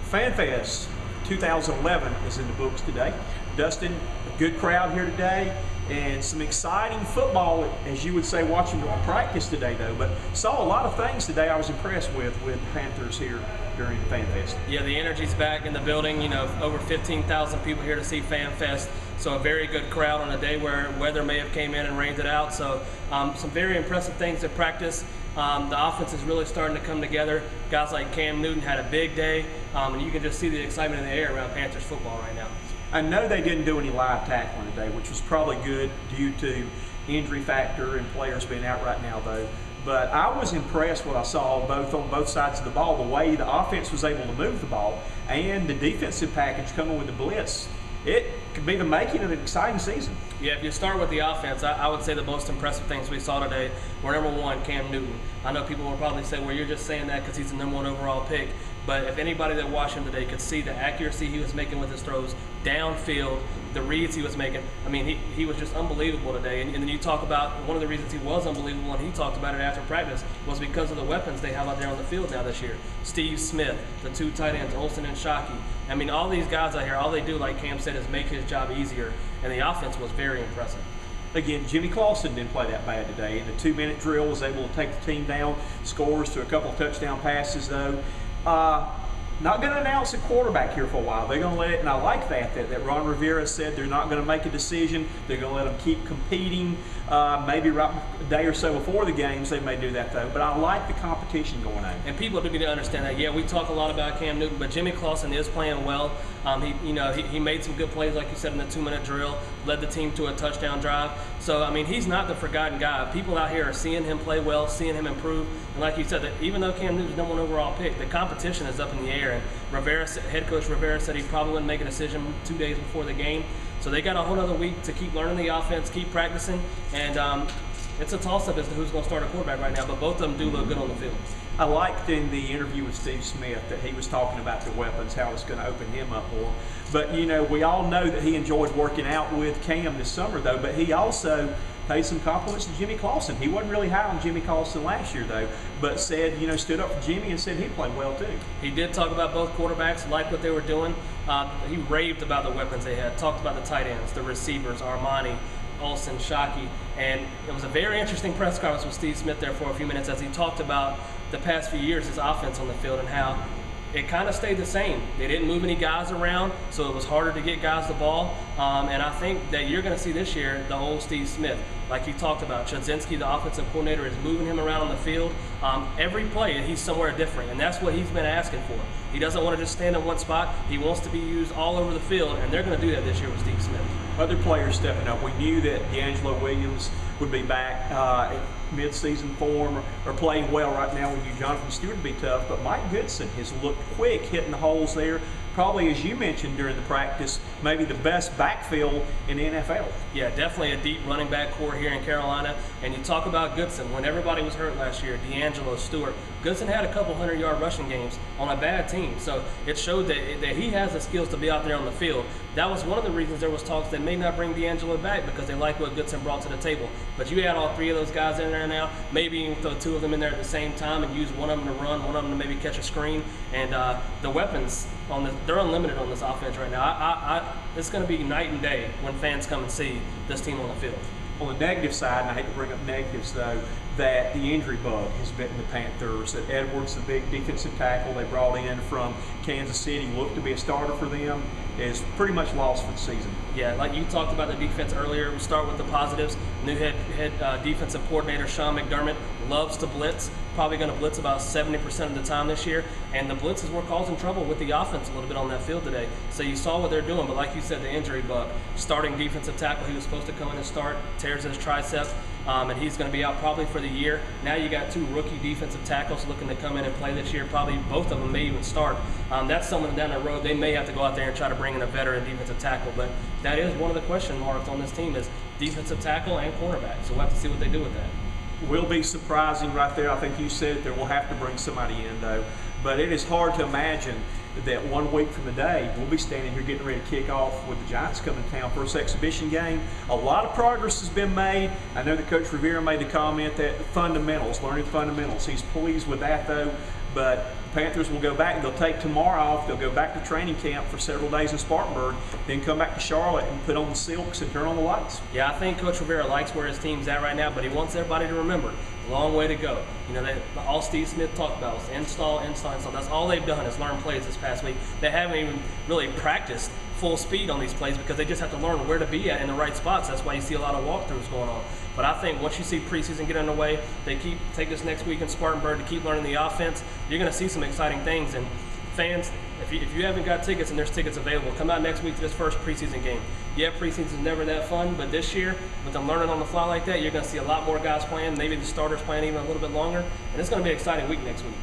Fan Fest 2011 is in the books today. Dustin, a good crowd here today, and some exciting football, as you would say, watching practice today though. But saw a lot of things today I was impressed with Panthers here during Fan Fest. Yeah, the energy's back in the building. You know, over 15,000 people here to see Fan Fest. So a very good crowd on a day where weather may have came in and rained it out. So some very impressive things at practice. The offense is really starting to come together. Guys like Cam Newton had a big day, and you can just see the excitement in the air around Panthers football right now. I know they didn't do any live tackling today, which was probably good due to injury factor and players being out right now though. But I was impressed what I saw on both sides of the ball, the way the offense was able to move the ball and the defensive package coming with the blitz. It could be the making of an exciting season. Yeah, if you start with the offense, I would say the most impressive things we saw today were number one, Cam Newton. I know people will probably say, well, you're just saying that because he's the #1 overall pick. But if anybody that watched him today could see the accuracy he was making with his throws downfield, the reads he was making, I mean, he was just unbelievable today. And then you talk about one of the reasons he was unbelievable, and he talked about it after practice, was because of the weapons they have out there on the field now this year. Steve Smith, the 2 tight ends, Olsen and Shockey. I mean, all these guys out here, all they do, like Cam said, is make his job easier. And the offense was very impressive. Again, Jimmy Clausen didn't play that bad today. In the 2-minute drill, was able to take the team down, scores to a couple of touchdown passes though. Not going to announce a quarterback here for a while. They're going to let it, and I like that Ron Rivera said they're not going to make a decision. They're going to let them keep competing. Maybe right a day or so before the games they may do that though. But I like the competition going on. And people do need to understand that. Yeah, we talk a lot about Cam Newton, but Jimmy Clausen is playing well. He made some good plays, like you said, in the 2-minute drill, led the team to a touchdown drive. So I mean, he's not the forgotten guy. People out here are seeing him play well, seeing him improve. And like you said, that even though Cam Newton's #1 overall pick, the competition is up in the air. And head coach Rivera said he probably wouldn't make a decision 2 days before the game. So they got a whole other week to keep learning the offense, keep practicing, and it's a toss-up as to who's going to start a quarterback right now, but both of them do look good on the field. I liked in the interview with Steve Smith that he was talking about the weapons, how it's going to open him up more. But, you know, we all know that he enjoyed working out with Cam this summer, though, but he also paid some compliments to Jimmy Clausen. He wasn't really high on Jimmy Clausen last year, though, but said, you know, stood up for Jimmy and said he played well, too. He did talk about both quarterbacks, liked what they were doing. He raved about the weapons they had, talked about the tight ends, the receivers, Armani, Olsen, Shockey, and it was a very interesting press conference with Steve Smith there for a few minutes as he talked about the past few years, his offense on the field and how it kind of stayed the same. They didn't move any guys around, so it was harder to get guys the ball. And I think that you're going to see this year the old Steve Smith, like he talked about. Chudzinski, the offensive coordinator, is moving him around on the field. Every play, he's somewhere different, and that's what he's been asking for. He doesn't want to just stand in one spot. He wants to be used all over the field, and they're going to do that this year with Steve Smith. Other players stepping up. We knew that D'Angelo Williams would be back in mid-season form or playing well right now. We knew Jonathan Stewart would be tough, but Mike Goodson has looked quick hitting the holes there. Probably, as you mentioned during the practice, maybe the best backfield in the NFL. Yeah, definitely a deep running back core here in Carolina. And you talk about Goodson. When everybody was hurt last year, D'Angelo, Stewart, Goodson had a couple 100-yard rushing games on a bad team. So it showed that he has the skills to be out there on the field. That was one of the reasons there was talks they may not bring D'Angelo back because they like what Goodson brought to the table. But you add all 3 of those guys in there now, maybe you can throw 2 of them in there at the same time and use one of them to run, one of them to maybe catch a screen. And the weapons, they're unlimited on this offense right now. It's going to be night and day when fans come and see this team on the field. On the negative side, and I hate to bring up negatives though, that the injury bug has bitten the Panthers. That Edwards, the big defensive tackle they brought in from Kansas City, looked to be a starter for them, is pretty much lost for the season. Yeah, like you talked about the defense earlier, we start with the positives. New head defensive coordinator Sean McDermott loves to blitz, probably going to blitz about 70% of the time this year, and the blitzes were causing trouble with the offense a little bit on that field today. So you saw what they're doing, but like you said, the injury bug. Starting defensive tackle, he was supposed to come in and start, tears his tricep, and he's going to be out probably for the year. Now you got 2 rookie defensive tackles looking to come in and play this year. Probably both of them may even start. That's something down the road. They may have to go out there and try to bring in a veteran defensive tackle, but that is one of the question marks on this team is defensive tackle and cornerback. So we'll have to see what they do with that. Will be surprising right there. I think you said that we'll have to bring somebody in though. But it is hard to imagine that 1 week from today, we'll be standing here getting ready to kick off with the Giants coming to town first exhibition game. A lot of progress has been made. I know that Coach Rivera made the comment that fundamentals, learning fundamentals. He's pleased with that though. But Panthers will go back. They'll take tomorrow off. They'll go back to training camp for several days in Spartanburg, then come back to Charlotte and put on the silks and turn on the lights. Yeah, I think Coach Rivera likes where his team's at right now, but he wants everybody to remember, long way to go. You know, all Steve Smith talked about was install. That's all they've done is learn plays this past week. They haven't even really practiced full speed on these plays because they just have to learn where to be at in the right spots. That's why you see a lot of walkthroughs going on. But I think once you see preseason get underway, they take this next week in Spartanburg to keep learning the offense, you're going to see some exciting things. And fans, if you haven't got tickets and there's tickets available, come out next week to this first preseason game. Yeah, preseason's never that fun, but this year, with them learning on the fly like that, you're going to see a lot more guys playing, maybe the starters playing even a little bit longer, and it's going to be an exciting week next week.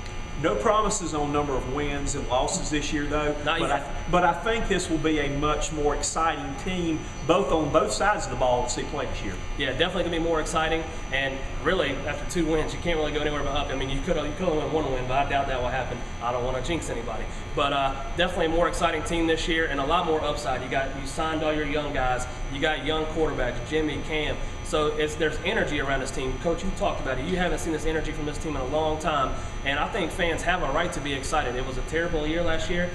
No promises on number of wins and losses this year, though. But I think this will be a much more exciting team, on both sides of the ball, to see play this year. Yeah, definitely gonna be more exciting. And really, after 2 wins, you can't really go anywhere but up. I mean, you could only win 1 win, but I doubt that will happen. I don't want to jinx anybody. But definitely a more exciting team this year, and a lot more upside. You signed all your young guys. You got young quarterbacks, Jimmy, Cam. So there's energy around this team. Coach, you talked about it. You haven't seen this energy from this team in a long time, and I think fans have a right to be excited. It was a terrible year last year.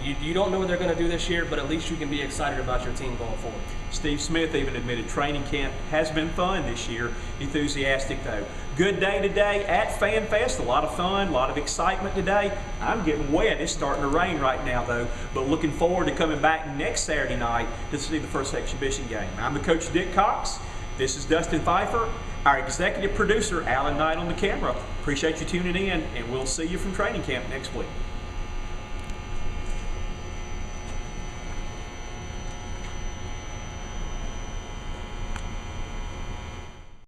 You don't know what they're going to do this year, but at least you can be excited about your team going forward. Steve Smith even admitted training camp has been fun this year. Enthusiastic, though. Good day today at Fan Fest. A lot of fun, a lot of excitement today. I'm getting wet. It's starting to rain right now, though. But looking forward to coming back next Saturday night to see the first exhibition game. I'm the coach, Dick Cox. This is Dustin Phifer, our executive producer, Alan Knight on the camera. Appreciate you tuning in, and we'll see you from training camp next week.